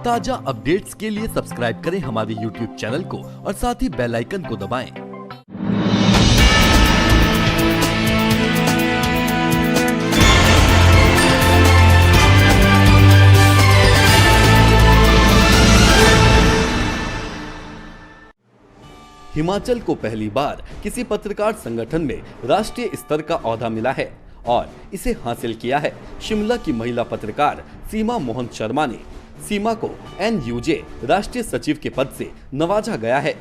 ताजा अपडेट्स के लिए सब्सक्राइब करें हमारे YouTube चैनल को और साथ ही बेल आइकन को दबाएं। हिमाचल को पहली बार किसी पत्रकार संगठन में राष्ट्रीय स्तर का ओहदा मिला है और इसे हासिल किया है शिमला की महिला पत्रकार सीमा मोहन शर्मा ने। सीमा को NUJ राष्ट्रीय सचिव के पद से नवाजा गया है।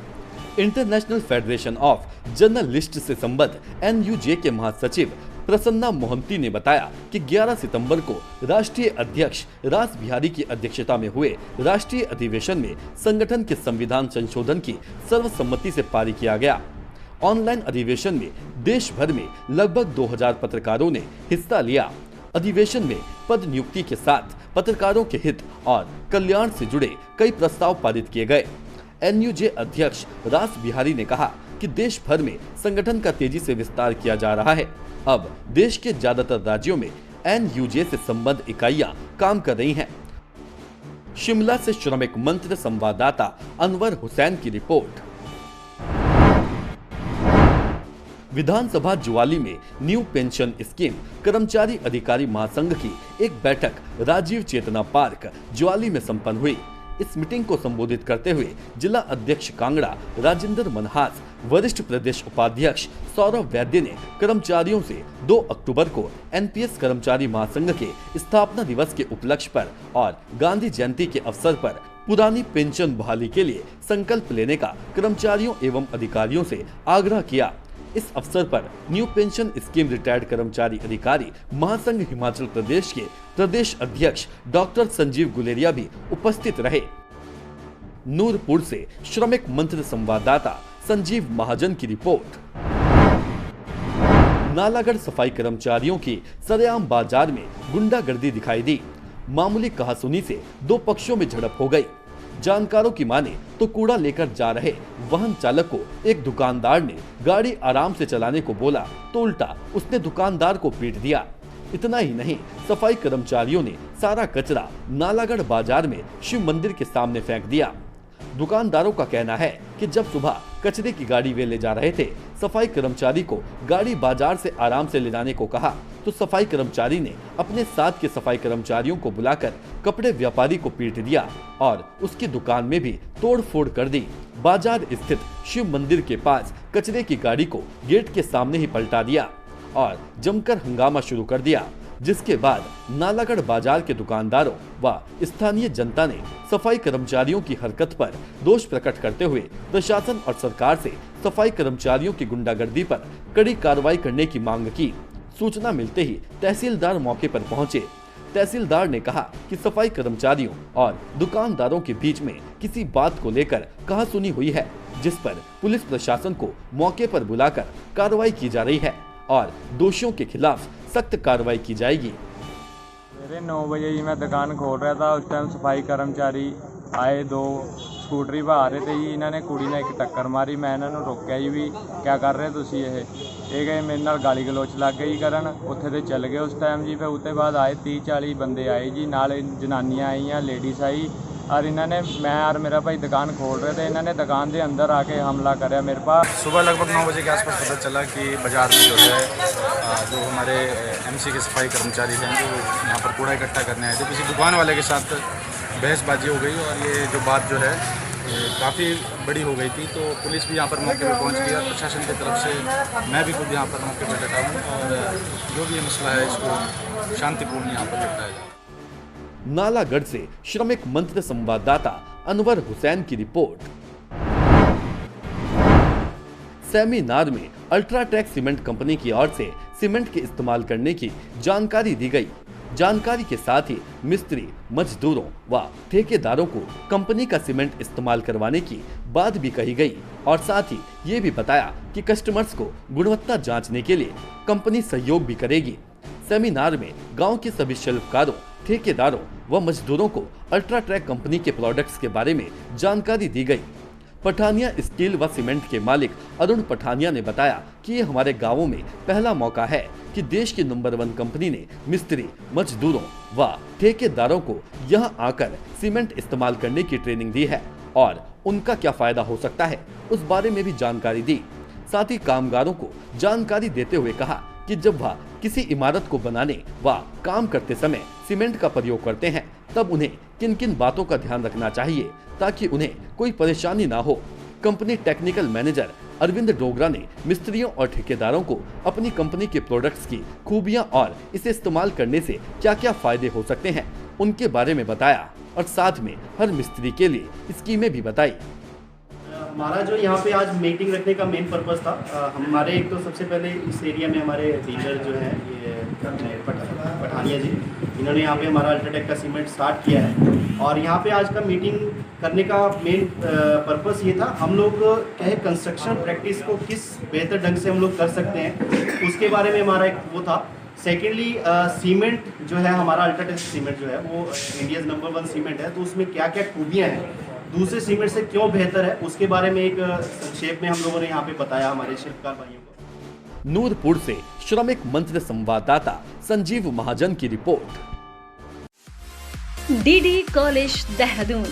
इंटरनेशनल फेडरेशन ऑफ जर्नलिस्ट से संबद्ध NUJ के महासचिव प्रसन्ना मोहंती ने बताया कि 11 सितंबर को राष्ट्रीय अध्यक्ष रास बिहारी की अध्यक्षता में हुए राष्ट्रीय अधिवेशन में संगठन के संविधान संशोधन की सर्वसम्मति से पारित किया गया। ऑनलाइन अधिवेशन में देश भर में लगभग 2000 पत्रकारों ने हिस्सा लिया। अधिवेशन में पद नियुक्ति के साथ पत्रकारों के हित और कल्याण से जुड़े कई प्रस्ताव पारित किए गए। NUJ अध्यक्ष रास बिहारी ने कहा कि देश भर में संगठन का तेजी से विस्तार किया जा रहा है। अब देश के ज्यादातर राज्यों में NUJ से संबद्ध इकाइयां काम कर रही हैं। शिमला से श्रमिक मंत्र संवाददाता अनवर हुसैन की रिपोर्ट। विधानसभा जुवाली में न्यू पेंशन स्कीम कर्मचारी अधिकारी महासंघ की एक बैठक राजीव चेतना पार्क जुवाली में संपन्न हुई। इस मीटिंग को संबोधित करते हुए जिला अध्यक्ष कांगड़ा राजेंद्र मनहास, वरिष्ठ प्रदेश उपाध्यक्ष सौरभ वैद्य ने कर्मचारियों से 2 अक्टूबर को NPS कर्मचारी महासंघ के स्थापना दिवस के उपलक्ष्य पर और गांधी जयंती के अवसर पर पुरानी पेंशन बहाली के लिए संकल्प लेने का कर्मचारियों एवं अधिकारियों से आग्रह किया। इस अवसर पर न्यू पेंशन स्कीम रिटायर्ड कर्मचारी अधिकारी महासंघ हिमाचल प्रदेश के प्रदेश अध्यक्ष डॉक्टर संजीव गुलेरिया भी उपस्थित रहे। नूरपुर से श्रमिक मंत्र संवाददाता संजीव महाजन की रिपोर्ट। नालागढ़ सफाई कर्मचारियों की सरेआम बाजार में गुंडागर्दी दिखाई दी। मामूली कहासुनी से 2 पक्षों में झड़प हो गई। जानकारों की माने तो कूड़ा लेकर जा रहे वाहन चालक को एक दुकानदार ने गाड़ी आराम से चलाने को बोला तो उल्टा उसने दुकानदार को पीट दिया। इतना ही नहीं, सफाई कर्मचारियों ने सारा कचरा नालागढ़ बाजार में शिव मंदिर के सामने फेंक दिया। दुकानदारों का कहना है कि जब सुबह कचरे की गाड़ी वे ले जा रहे थे, सफाई कर्मचारी को गाड़ी बाजार से आराम से ले जाने को कहा तो सफाई कर्मचारी ने अपने साथ के सफाई कर्मचारियों को बुलाकर कपड़े व्यापारी को पीट दिया और उसकी दुकान में भी तोड़फोड़ कर दी। बाजार स्थित शिव मंदिर के पास कचरे की गाड़ी को गेट के सामने ही पलटा दिया और जमकर हंगामा शुरू कर दिया, जिसके बाद नालागढ़ बाजार के दुकानदारों व स्थानीय जनता ने सफाई कर्मचारियों की हरकत पर दोष प्रकट करते हुए प्रशासन और सरकार से सफाई कर्मचारियों की गुंडागर्दी पर कड़ी कार्रवाई करने की मांग की। सूचना मिलते ही तहसीलदार मौके पर पहुंचे। तहसीलदार ने कहा कि सफाई कर्मचारियों और दुकानदारों के बीच में किसी बात को लेकर कहासुनी हुई है, जिस पर पुलिस प्रशासन को मौके पर बुलाकर कार्रवाई की जा रही है और दोषियों के खिलाफ सख्त कार्रवाई की जाएगी। मेरे 9 बजे ही मैं दुकान खोल रहा था। उस टाइम सफाई कर्मचारी आए, 2 ਸਕੂਟਰੀ ਪਾ ਰਹੇ ਤੇ ਜੀ ਇਹਨਾਂ ਨੇ ਕੁੜੀ ਨੇ ਇੱਕ ਟੱਕਰ ਮਾਰੀ। ਮੈਂ ਇਹਨਾਂ ਨੂੰ ਰੋਕਿਆ ਜੀ ਵੀ ਕਿਆ ਕਰ ਰਹੇ ਤੁਸੀਂ ਇਹ ਗਏ ਮੇਰੇ ਨਾਲ ਗਾਲੀ ਗਲੋਚ ਲੱਗ ਗਈ ਕਰਨ। ਉੱਥੇ ਤੇ ਚੱਲ ਗਏ ਉਸ ਟਾਈਮ ਜੀ। ਫਿਰ ਉੱਤੇ ਬਾਅਦ ਆਏ 30-40 ਬੰਦੇ ਆਏ ਜੀ, ਨਾਲ ਜਨਾਨੀਆਂ ਆਈਆਂ, ਲੇਡੀਜ਼ आई और इन्होंने मैं और मेरा भाई दुकान खोल रहे थे, इन्होंने दुकान के अंदर आके हमला कराया मेरे पास। सुबह लगभग 9 बजे के आसपास पता चला कि बाज़ार में जो है जो हमारे MC के सफाई कर्मचारी हैं जो यहाँ पर कूड़ा इकट्ठा करने आए थे, किसी दुकान वाले के साथ बहसबाजी हो गई और ये जो बात जो है काफ़ी बड़ी हो गई थी। तो पुलिस भी यहाँ पर मौके पर पहुँच गई और प्रशासन की तरफ से मैं भी खुद यहाँ पर मौके पर डटा हूँ और जो भी मसला है इसको शांतिपूर्ण यहाँ पर निपटाया जाए। नालागढ़ से श्रमिक मंत्र संवाददाता अनवर हुसैन की रिपोर्ट। सेमिनार में अल्ट्राटेक सीमेंट कंपनी की ओर से सीमेंट के इस्तेमाल करने की जानकारी दी गई। जानकारी के साथ ही मिस्त्री, मजदूरों व ठेकेदारों को कंपनी का सीमेंट इस्तेमाल करवाने की बात भी कही गई और साथ ही ये भी बताया कि कस्टमर्स को गुणवत्ता जांचने के लिए कंपनी सहयोग भी करेगी। सेमिनार में गांव के सभी शिल्पकारों, ठेकेदारों व मजदूरों को अल्ट्राटेक कंपनी के प्रोडक्ट्स के बारे में जानकारी दी गई। पठानिया स्टील व सीमेंट के मालिक अरुण पठानिया ने बताया कि ये हमारे गांवों में पहला मौका है कि देश की नंबर 1 कंपनी ने मिस्त्री, मजदूरों व ठेकेदारों को यहां आकर सीमेंट इस्तेमाल करने की ट्रेनिंग दी है और उनका क्या फायदा हो सकता है उस बारे में भी जानकारी दी। साथ ही कामगारों को जानकारी देते हुए कहा कि जब वह किसी इमारत को बनाने व काम करते समय सीमेंट का प्रयोग करते हैं तब उन्हें किन किन बातों का ध्यान रखना चाहिए ताकि उन्हें कोई परेशानी ना हो। Company technical manager Arvind Dogra ने मिस्त्रियों और ठेकेदारों को अपनी कंपनी के प्रोडक्ट्स की खूबियां और इसे इस्तेमाल करने से क्या क्या फायदे हो सकते हैं उनके बारे में बताया और साथ में हर मिस्त्री के लिए स्कीमें भी बताई। हमारा जो यहाँ पे आज मीटिंग रखने का मेन पर्पस था, हमारे एक तो सबसे पहले इस एरिया में हमारे डीलर जो हैं ये अपने पठानिया जी, इन्होंने यहाँ पे हमारा अल्ट्राटेक का सीमेंट स्टार्ट किया है और यहाँ पे आज का मीटिंग करने का मेन पर्पस ये था हम लोग क्या है कंस्ट्रक्शन प्रैक्टिस को किस बेहतर ढंग से हम लोग कर सकते हैं उसके बारे में हमारा एक वो था। सेकेंडली सीमेंट जो है हमारा अल्ट्राटेक सीमेंट जो है वो इंडिया नंबर 1 सीमेंट है, तो उसमें क्या क्या खूबियाँ हैं, दूसरे सीमेंट से क्यों बेहतर है, उसके बारे में एक संक्षेप में हम लोगों ने यहाँ पे बताया हमारे शिल्पकार भाइयों को। नूरपुर से श्रमिक मंच संवाददाता संजीव महाजन की report. DD College Dehradun.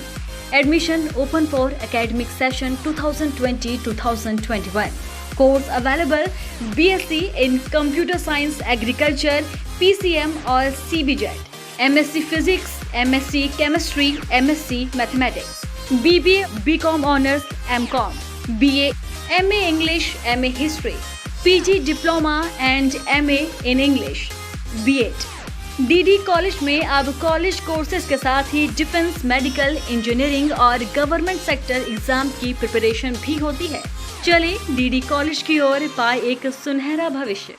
Admission open for academic session 2020-2021. Course available BSc in Computer Science, Agriculture, PCM or CBJET, MSc Physics, MSc Chemistry, MSc Mathematics, BBA, BCom Honors, MCom, BA, MA English, MA History, PG Diploma and MA in English, B.Ed. DD college में अब college courses के साथ ही defence, medical, engineering और government sector exam की preparation भी होती है। चले DD कॉलेज की ओर, पाए एक सुनहरा भविष्य।